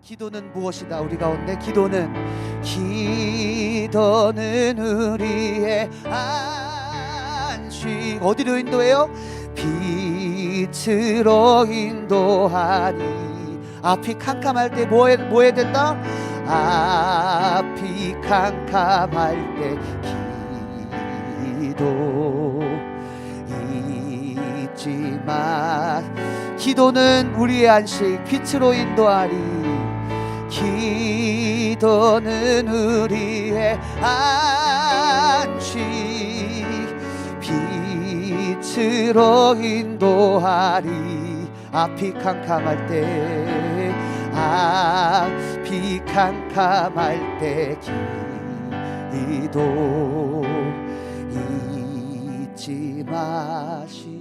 기도는 무엇이다? 우리 가운데 기도는 우리의 안식. 어디로 인도해요? 빛으로 인도하니. 앞이 캄캄할 때 뭐 해야 된다? 앞이 캄캄할 때 기도 잊지 마. 기도는 우리의 안식, 빛으로 인도하리. 기도는 우리의 안식, 빛으로 인도하리. 앞이 캄캄할 때, 앞이 캄캄할 때 기도 잊지 마시.